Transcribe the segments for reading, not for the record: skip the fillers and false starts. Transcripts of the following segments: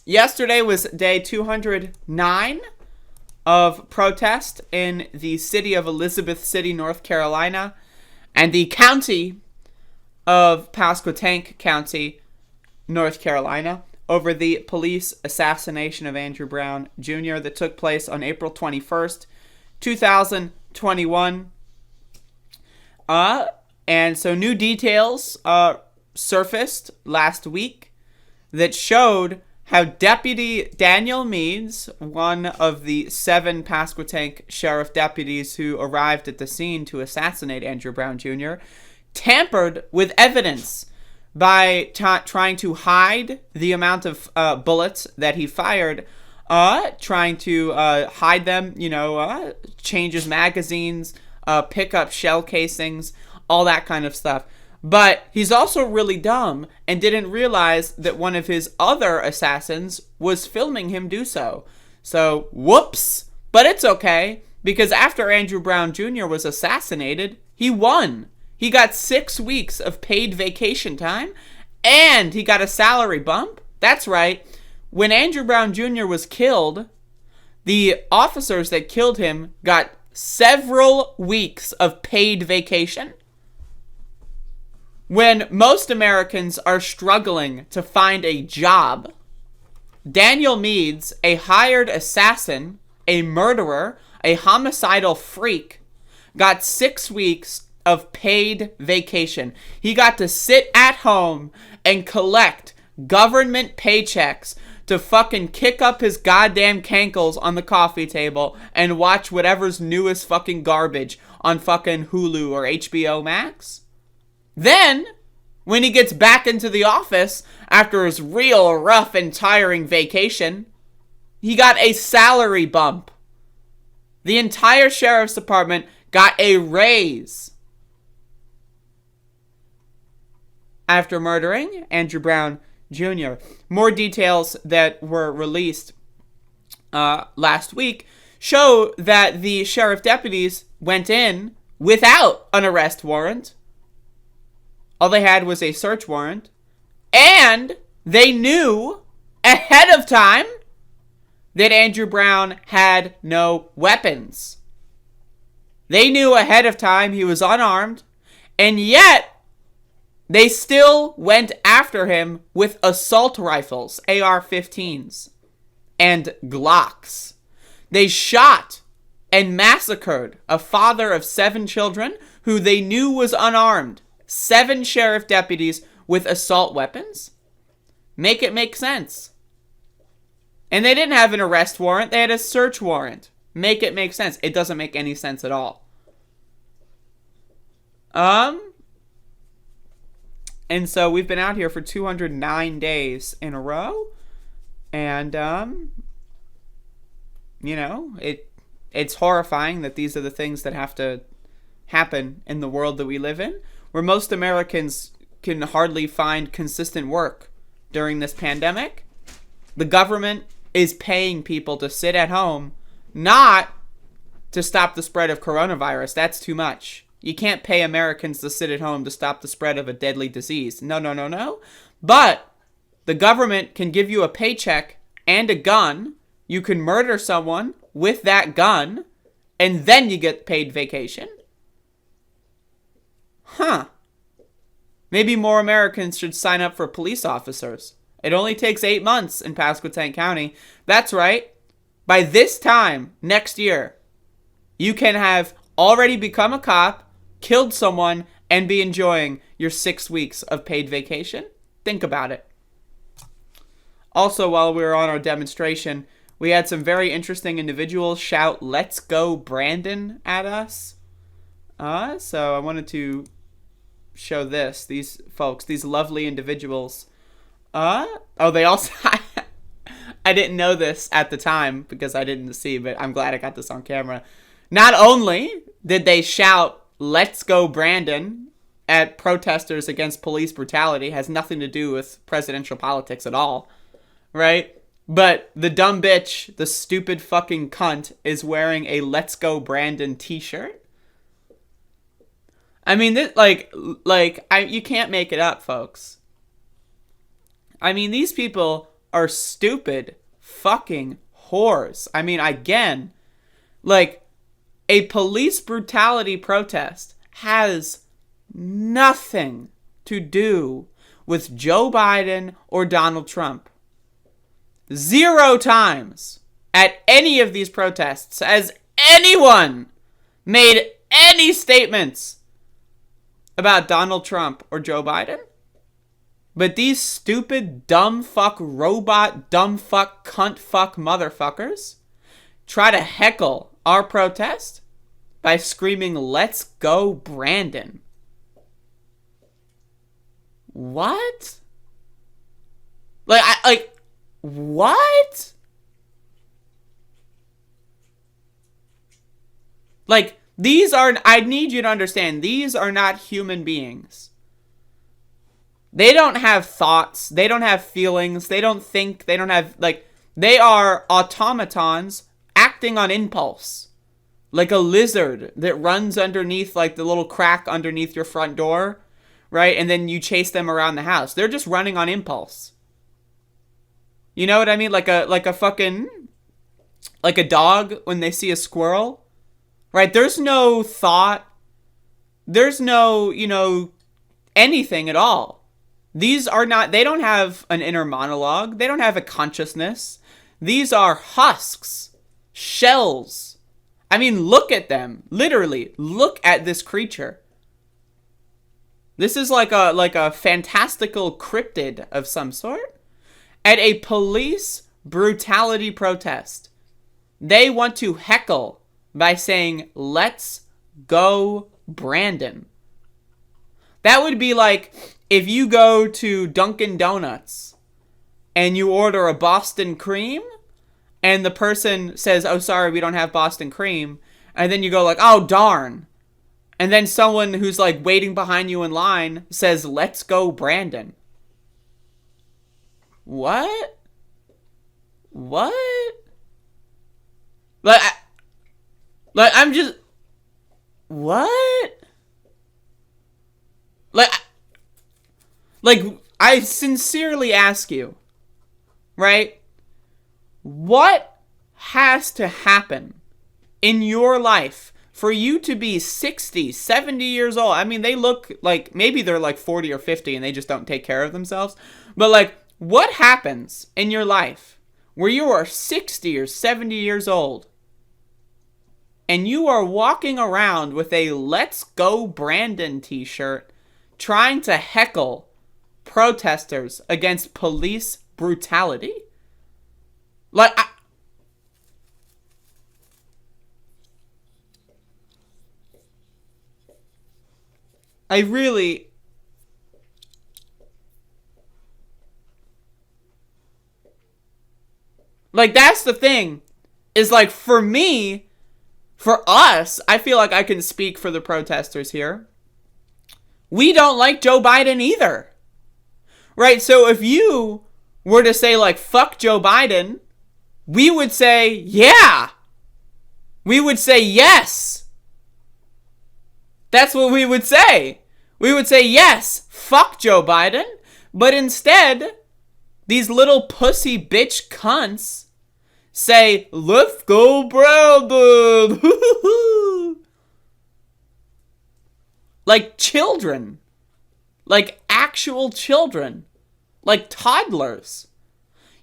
Yesterday was day 209 of protest in the city of Elizabeth City, North Carolina, and the county of Pasquotank County, North Carolina, over the police assassination of Andrew Brown Jr. that took place on April 21st, 2021. And so new details surfaced last week that showed how Deputy Daniel Meads, one of the 7 Pasquotank sheriff deputies who arrived at the scene to assassinate Andrew Brown Jr., tampered with evidence by trying to hide the amount of bullets that he fired, trying to hide them, change his magazines, pick up shell casings, all that kind of stuff. But he's also really dumb and didn't realize that one of his other assassins was filming him do so. So, whoops. But it's okay, because after Andrew Brown Jr. was assassinated, he won. He got 6 weeks of paid vacation time, and he got a salary bump. That's right. When Andrew Brown Jr. was killed, the officers that killed him got several weeks of paid vacation. When most Americans are struggling to find a job, Daniel Meads, a hired assassin, a murderer, a homicidal freak, got 6 weeks of paid vacation. He got to sit at home and collect government paychecks to fucking kick up his goddamn cankles on the coffee table and watch whatever's newest fucking garbage on fucking Hulu or HBO Max. Then, when he gets back into the office after his real rough and tiring vacation, he got a salary bump. The entire sheriff's department got a raise after murdering Andrew Brown Jr. More details that were released last week show that the sheriff deputies went in without an arrest warrant. All they had was a search warrant. And they knew ahead of time that Andrew Brown had no weapons. They knew ahead of time he was unarmed. And yet, they still went after him with assault rifles, AR-15s, and Glocks. They shot and massacred a father of 7 children who they knew was unarmed. 7 sheriff deputies with assault weapons? Make it make sense. And they didn't have an arrest warrant, they had a search warrant. Make it make sense. It doesn't make any sense at all. And so we've been out here for 209 days in a row. And, it's horrifying that these are the things that have to happen in the world that we live in, where most Americans can hardly find consistent work during this pandemic. The government is paying people to sit at home, not to stop the spread of coronavirus. That's too much. You can't pay Americans to sit at home to stop the spread of a deadly disease. No. But the government can give you a paycheck and a gun. You can murder someone with that gun, and then you get paid vacation. Maybe more Americans should sign up for police officers. It only takes 8 months in Pasquotank County. That's right. By this time next year, you can have already become a cop, killed someone, and be enjoying your 6 weeks of paid vacation. Think about it. Also, while we were on our demonstration, we had some very interesting individuals shout, "Let's go, Brandon," at us. So I wanted to show this. These folks, these lovely individuals. They also... I didn't know this at the time because I didn't see, but I'm glad I got this on camera. Not only did they shout, "Let's go, Brandon," at protesters against police brutality, has nothing to do with presidential politics at all, right? But the dumb bitch, the stupid fucking cunt, is wearing a "Let's go, Brandon" t-shirt. I mean, this, you can't make it up, folks. I mean, these people are stupid fucking whores. I mean, again, like, a police brutality protest has nothing to do with Joe Biden or Donald Trump. 0 times at any of these protests has anyone made any statements about Donald Trump or Joe Biden. But these stupid, dumb fuck, robot, dumb fuck, cunt fuck motherfuckers try to heckle our protest by screaming, "Let's go, Brandon." What? What? Like, these are, I need you to understand, these are not human beings. They don't have thoughts. They don't have feelings. They don't think. They don't have, like, they are automatons acting on impulse. Like a lizard that runs underneath, like, the little crack underneath your front door, right? And then you chase them around the house. They're just running on impulse. You know what I mean? Like a fucking, like a dog when they see a squirrel, right? There's no thought. There's no, anything at all. These are not, they don't have an inner monologue. They don't have a consciousness. These are husks, shells. I mean, look at them. Literally, look at this creature. This is like a fantastical cryptid of some sort. At a police brutality protest, they want to heckle by saying, "Let's go, Brandon." That would be like if you go to Dunkin' Donuts and you order a Boston cream and the person says, "Oh, sorry, we don't have Boston cream." And then you go like, "Oh, darn." And then someone who's like waiting behind you in line says, "Let's go, Brandon." What? What? I'm just, what? Like, I sincerely ask you, right? What has to happen in your life for you to be 60, 70 years old? I mean, they look like, maybe they're like 40 or 50 and they just don't take care of themselves. But like, what happens in your life where you are 60 or 70 years old and you are walking around with a "Let's Go Brandon" t-shirt trying to heckle protesters against police brutality? Like, I really... Like, that's the thing. Is like, for me, for us, I feel like I can speak for the protesters here. We don't like Joe Biden either. Right? So if you were to say, like, "Fuck Joe Biden," we would say, yeah. We would say, yes. That's what we would say. We would say, yes, fuck Joe Biden. But instead, these little pussy bitch cunts say, "Let's go, Brandon." Like children. Like actual children. Like toddlers.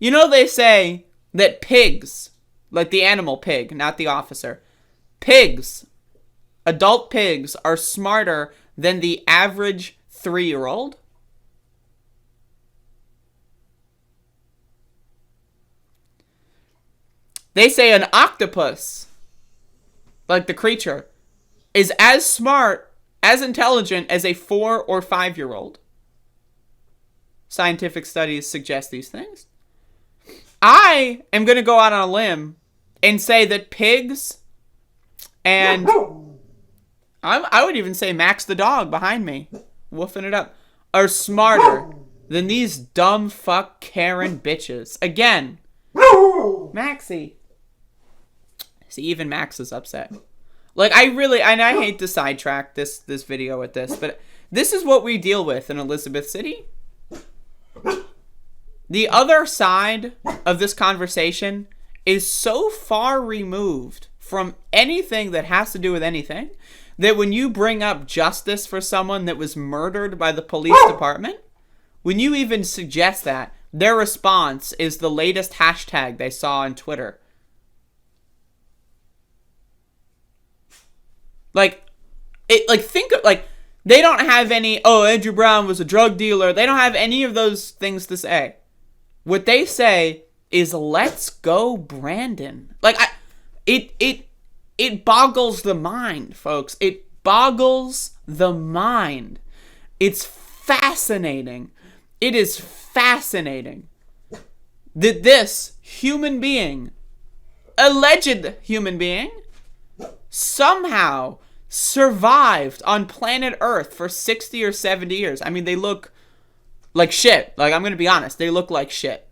You know, they say that pigs, like the animal pig, not the officer, pigs, adult pigs, are smarter than the average 3-year-old. They say an octopus, like the creature, is as smart, as intelligent as a 4 or 5-year-old. Scientific studies suggest these things. I am going to go out on a limb and say that pigs and I would even say Max the dog behind me, woofing it up, are smarter than these dumb fuck Karen bitches. Again, Maxie. See, even Max is upset. Like, I hate to sidetrack this video with this, but this is what we deal with in Elizabeth City. The other side of this conversation is so far removed from anything that has to do with anything that when you bring up justice for someone that was murdered by the police department, when you even suggest that, their response is the latest hashtag they saw on Twitter. Like, they don't have any, oh, Andrew Brown was a drug dealer. They don't have any of those things to say. What they say is, let's go, Brandon. Like, it boggles the mind, folks. It boggles the mind. It's fascinating. It is fascinating that this human being, alleged human being, somehow survived on planet Earth for 60 or 70 years. I mean, they look like shit. Like, I'm going to be honest. They look like shit.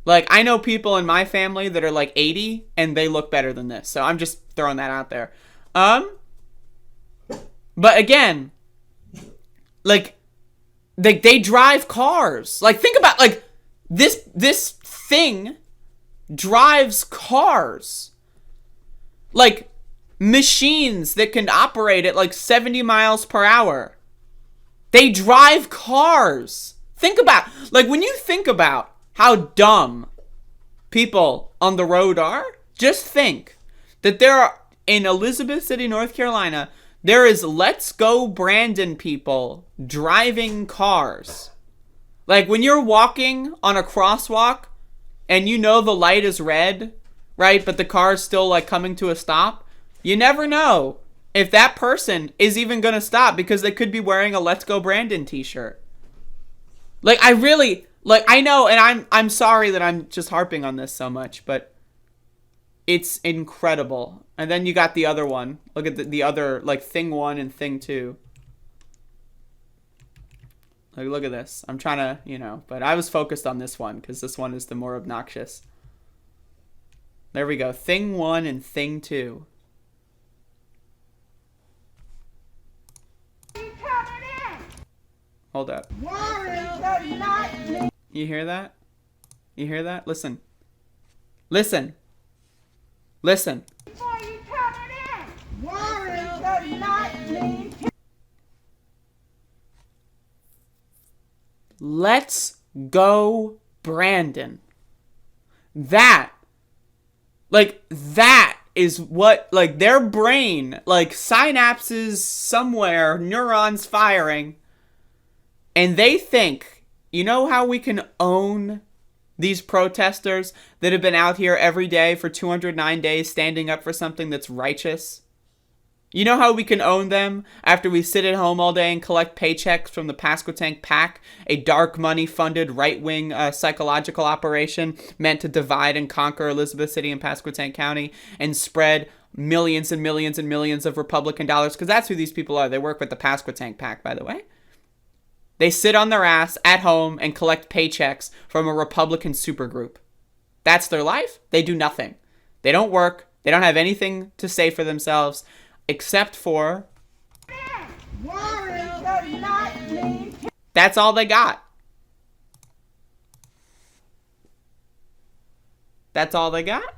Like, I know people in my family that are like 80 and they look better than this. So I'm just throwing that out there. But again, like, they drive cars. Like, think about, like, this thing drives cars. Like, machines that can operate at like 70 miles per hour. They drive cars. Think about, like, when you think about how dumb people on the road are, just think that there are, in Elizabeth City, North Carolina, there is Let's Go Brandon people driving cars. Like, when you're walking on a crosswalk and you know the light is red, right, but the car is still like coming to a stop, you never know if that person is even going to stop because they could be wearing a Let's Go Brandon t-shirt. Like, I really, like, I know, and I'm sorry that I'm just harping on this so much, but it's incredible. And then you got the other one. Look at the other, like, thing 1 and thing 2. Like, look at this. I'm trying to, you know, but I was focused on this one because this one is the more obnoxious. There we go. Thing 1 and thing 2. Hold up. You hear that? You hear that? Listen. Listen. Listen. Let's go, Brandon. That is what, like, their brain, like, synapses somewhere, neurons firing, and they think, you know how we can own these protesters that have been out here every day for 209 days standing up for something that's righteous? You know how we can own them after we sit at home all day and collect paychecks from the Pasquotank PAC, a dark money-funded right-wing psychological operation meant to divide and conquer Elizabeth City and Pasquotank County and spread millions and millions and millions of Republican dollars? Because that's who these people are. They work with the Pasquotank PAC, by the way. They sit on their ass at home and collect paychecks from a Republican supergroup. That's their life. They do nothing. They don't work. They don't have anything to say for themselves. Except for, that's all they got. That's all they got.